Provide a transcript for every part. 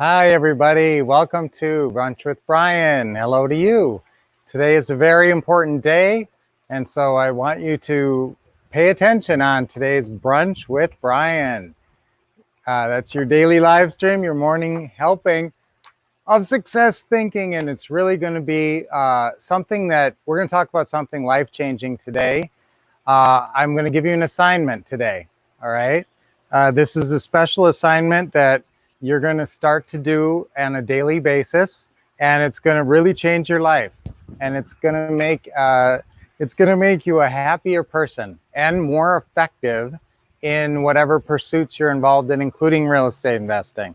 Hi, everybody. Welcome to Brunch with Brian. Hello to you. Today is a very important day, and so I want you to pay attention on today's Brunch with Brian. That's your daily live stream, your morning helping of success thinking, and it's really going to be something that we're going to talk about something life-changing today. I'm going to give you an assignment today, all right? This is a special assignment that you're going to start to do on a daily basis, and it's going to really change your life, and it's going to make you a happier person and more effective in whatever pursuits you're involved in, including real estate investing.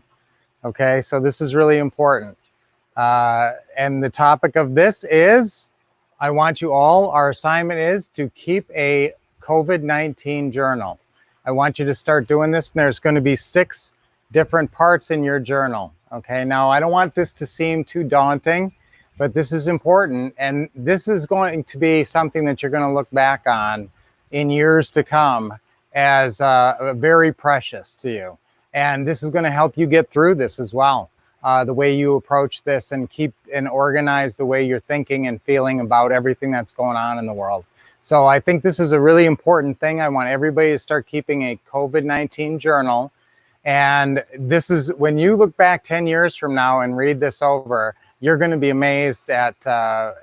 Okay, so this is really important. And the topic of this is, I want you all, our assignment is to keep a COVID-19 journal. I want you to start doing this, and there's going to be 6 different parts in your journal. Okay, now I don't want this to seem too daunting, but this is important, and this is going to be something that you're going to look back on in years to come as very precious to you. And this is going to help you get through this as well. The way you approach this and keep and organize the way you're thinking and feeling about everything that's going on in the world. So I think this is a really important thing. I want everybody to start keeping a COVID-19 journal. And this is, when you look back 10 years from now and read this over, you're going to be amazed at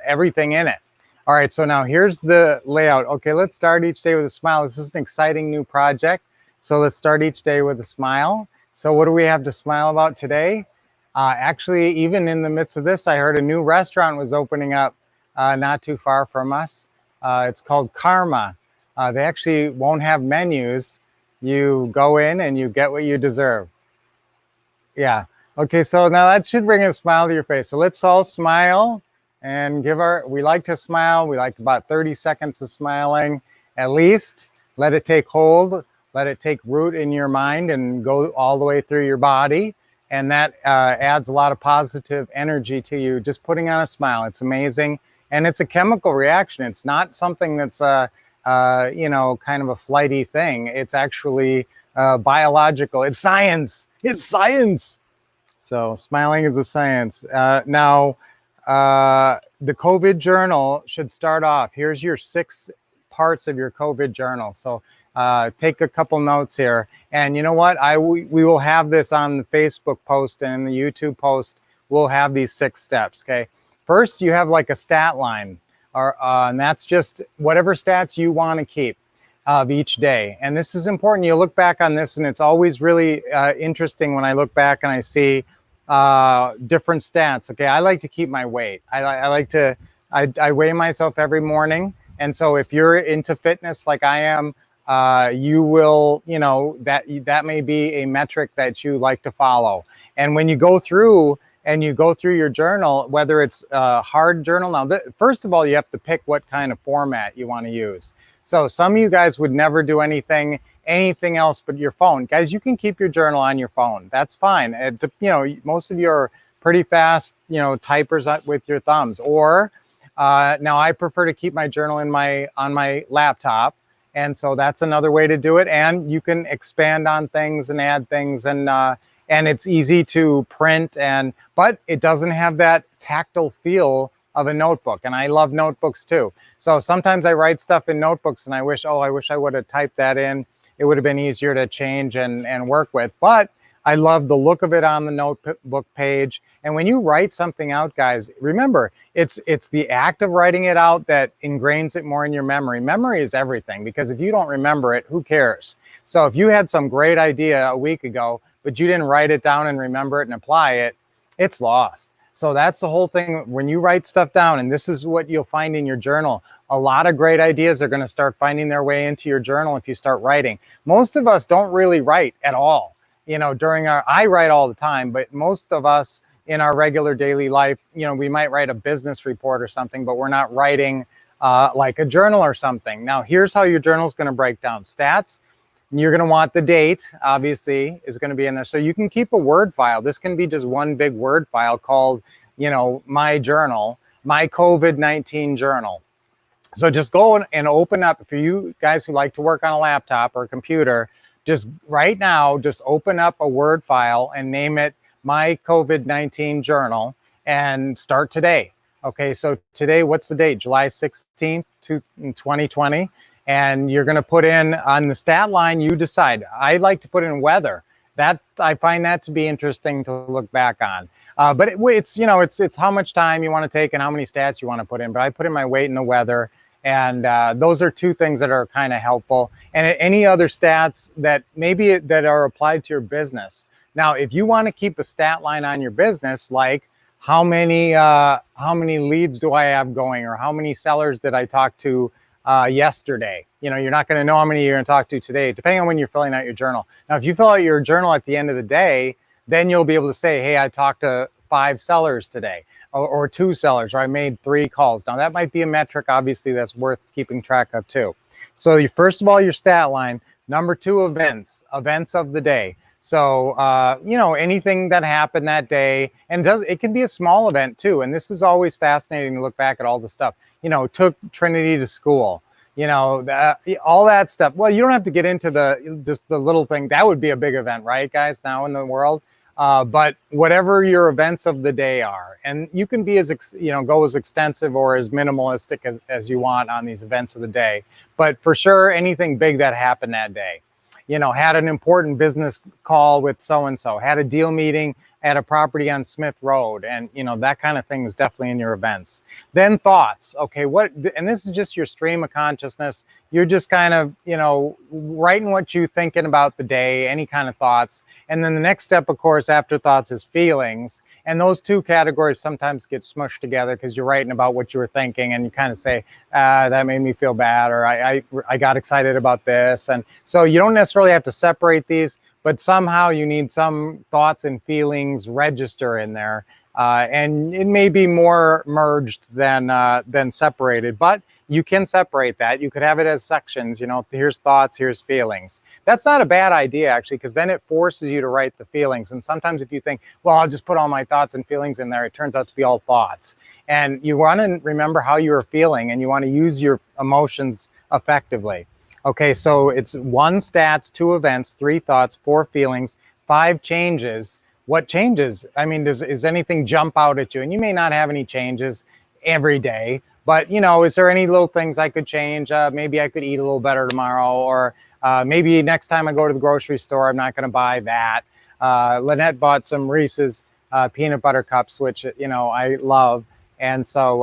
everything in it. All right, so now here's the layout. Okay, let's start each day with a smile. This is an exciting new project. So let's start each day with a smile. So what do we have to smile about today? Actually, even in the midst of this, I heard a new restaurant was opening up not too far from us. It's called Karma. They actually won't have menus. You go in and you get what you deserve. Yeah. Okay, so now that should bring a smile to your face. So let's all smile and we like to smile. We like about 30 seconds of smiling at least. Let it take hold. Let it take root in your mind and go all the way through your body. And that adds a lot of positive energy to you. Just putting on a smile. It's amazing. And it's a chemical reaction. It's not something that's kind of a flighty thing. It's actually biological. It's science. It's science. So smiling is a science. Now, the COVID journal should start off. Here's your 6 parts of your COVID journal. So take a couple notes here. And you know what? We will have this on the Facebook post and the YouTube post. We'll have these 6 steps, okay? First, you have like a stat line, and that's just whatever stats you want to keep of each day. And this is important. You look back on this, and it's always really interesting when I look back and I see different stats. Okay, I like to keep my weight. I weigh myself every morning. And so if you're into fitness like I am, you will, that may be a metric that you like to follow. And when you go through your journal, whether it's a hard journal, now, first of all, you have to pick what kind of format you want to use. So some of you guys would never do anything else but your phone. Guys, you can keep your journal on your phone. That's fine. Most of you are pretty fast, typers with your thumbs. Or now I prefer to keep my journal on my laptop. And so that's another way to do it. And you can expand on things and add things, and it's easy to print, but it doesn't have that tactile feel of a notebook. And I love notebooks too. So sometimes I write stuff in notebooks and I wish I would have typed that in. It would have been easier to change and work with. But I love the look of it on the notebook page. And when you write something out, guys, remember, it's the act of writing it out that ingrains it more in your memory. Memory is everything, because if you don't remember it, who cares? So if you had some great idea a week ago, but you didn't write it down and remember it and apply it, it's lost. So that's the whole thing. When you write stuff down, and this is what you'll find in your journal, a lot of great ideas are going to start finding their way into your journal if you start writing. Most of us don't really write at all. I write all the time, but most of us in our regular daily life, we might write a business report or something, but we're not writing like a journal or something. Now, here's how your journal is going to break down. Stats, you're going to want the date, obviously, is going to be in there. So you can keep a Word file. This can be just one big Word file called, my journal, my COVID-19 journal. So just go and open up, for you guys who like to work on a laptop or a computer, just right now, just open up a Word file and name it my COVID-19 journal and start today. Okay, so today, what's the date? July 16th, 2020. And you're going to put in on the stat line, you decide. I like to put in weather. That I find that to be interesting to look back on. But it's how much time you want to take and how many stats you want to put in. But I put in my weight and the weather. And those are two things that are kind of helpful. And any other stats that maybe that are applied to your business. Now, if you want to keep a stat line on your business, like how many leads do I have going, or how many sellers did I talk to yesterday? You're not going to know how many you're going to talk to today, depending on when you're filling out your journal. Now, if you fill out your journal at the end of the day, then you'll be able to say, hey, I talked to 5 sellers today, or 2 sellers, or I made 3 calls. Now, that might be a metric, obviously, that's worth keeping track of too. So first of all, your stat line. Number 2, events of the day. So, anything that happened that day, and it can be a small event too. And this is always fascinating to look back at all the stuff, took Trinity to school, all that stuff. Well, you don't have to get into just the little thing. That would be a big event, right, guys, now in the world. But whatever your events of the day are, and you can be go as extensive or as minimalistic as you want on these events of the day. But for sure, anything big that happened that day. Had an important business call with so-and-so, had a deal meeting at a property on Smith Road, and that kind of thing is definitely in your events. Then thoughts. Okay, and this is just your stream of consciousness. You're just kind of, writing what you're thinking about the day, any kind of thoughts. And then the next step, of course, after thoughts is feelings. And those two categories sometimes get smushed together because you're writing about what you were thinking, and you kind of say, that made me feel bad, or I got excited about this. And so you don't necessarily have to separate these, but somehow you need some thoughts and feelings register in there. And it may be more merged than separated, but you can separate that. You could have it as sections, here's thoughts, here's feelings. That's not a bad idea, actually, because then it forces you to write the feelings. And sometimes if you think, well, I'll just put all my thoughts and feelings in there, it turns out to be all thoughts. And you want to remember how you are feeling, and you want to use your emotions effectively. Okay, so it's 1 stats, 2 events, 3 thoughts, 4 feelings, 5 changes. What changes? I mean, does anything jump out at you? And you may not have any changes every day, but is there any little things I could change? Maybe I could eat a little better tomorrow, or maybe next time I go to the grocery store, I'm not going to buy that. Lynette bought some Reese's peanut butter cups, which I love, and so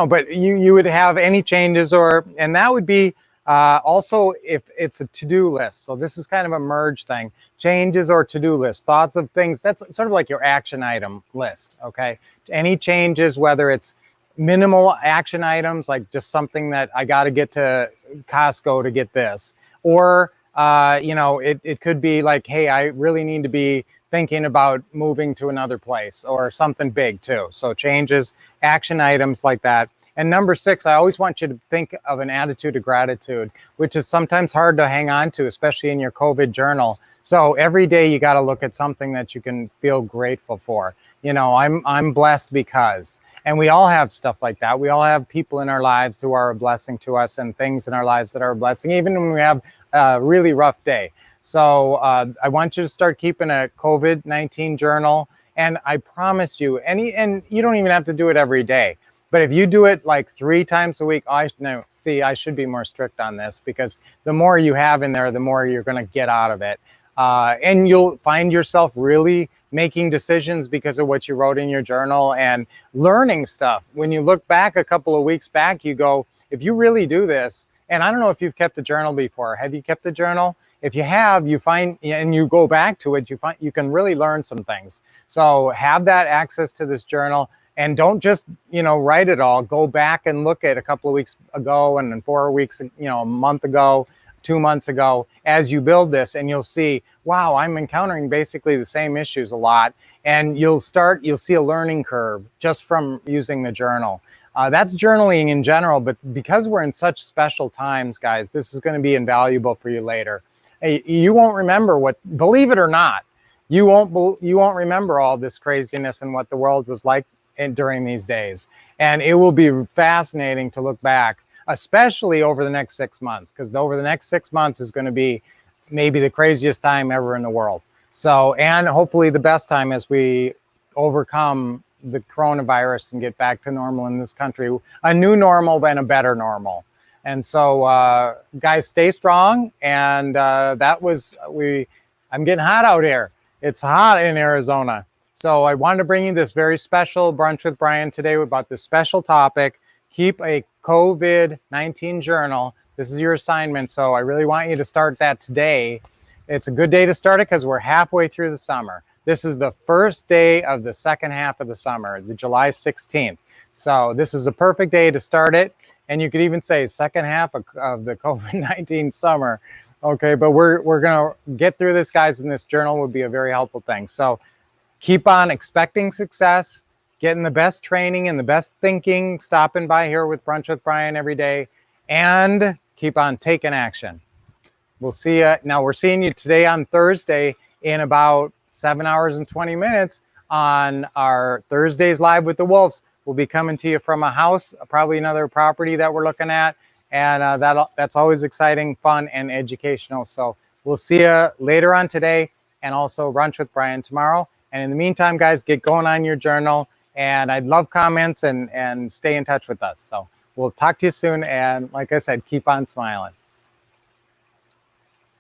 but you would have any changes, and that would be. Also, if it's a to-do list, so this is kind of a merge thing, changes or to-do list, thoughts of things, that's sort of like your action item list, okay? Any changes, whether it's minimal action items, like just something that I got to get to Costco to get this, or, it could be like, hey, I really need to be thinking about moving to another place, or something big too. So changes, action items like that. And number 6, I always want you to think of an attitude of gratitude, which is sometimes hard to hang on to, especially in your COVID journal. So every day you got to look at something that you can feel grateful for. I'm blessed because, and we all have stuff like that. We all have people in our lives who are a blessing to us, and things in our lives that are a blessing, even when we have a really rough day. So I want you to start keeping a COVID-19 journal. And I promise you, and you don't even have to do it every day. But if you do it like 3 times a week, I should be more strict on this, because the more you have in there, the more you're going to get out of it. And you'll find yourself really making decisions because of what you wrote in your journal, and learning stuff. When you look back a couple of weeks back, you go, if you really do this, and I don't know if you've kept a journal before. Have you kept a journal? If you have, you find, and you go back to it, you can really learn some things. So have that access to this journal. And don't just, write it all. Go back and look at a couple of weeks ago, and then 4 weeks, a month ago, 2 months ago, as you build this, and you'll see, wow, I'm encountering basically the same issues a lot. And you'll see a learning curve just from using the journal. That's journaling in general, but because we're in such special times, guys, this is going to be invaluable for you later. You won't remember believe it or not, you won't remember all this craziness and what the world was like during these days. And it will be fascinating to look back, especially over the next 6 months, because over the next 6 months is going to be maybe the craziest time ever in the world. So, and hopefully the best time as we overcome the coronavirus and get back to normal in this country, a new normal and a better normal. And so, guys, stay strong. And I'm getting hot out here. It's hot in Arizona. So I wanted to bring you this very special Brunch with Brian today about this special topic. Keep a COVID-19 journal. This is your assignment. So I really want you to start that today. It's a good day to start it because we're halfway through the summer. This is the first day of the second half of the summer, the July 16th. So this is the perfect day to start it. And you could even say second half of the COVID-19 summer. Okay, but we're gonna get through this, guys, and this journal would be a very helpful thing. So keep on expecting success, getting the best training and the best thinking, stopping by here with Brunch with Brian every day, and keep on taking action. We'll see you. Now we're seeing you today on Thursday in about 7 hours and 20 minutes on our Thursdays Live with the Wolffs. We'll be coming to you from a house, probably another property that we're looking at. And that's always exciting, fun, and educational. So we'll see you later on today and also Brunch with Brian tomorrow. And in the meantime, guys, get going on your journal. And I'd love comments and stay in touch with us. So we'll talk to you soon. And like I said, keep on smiling.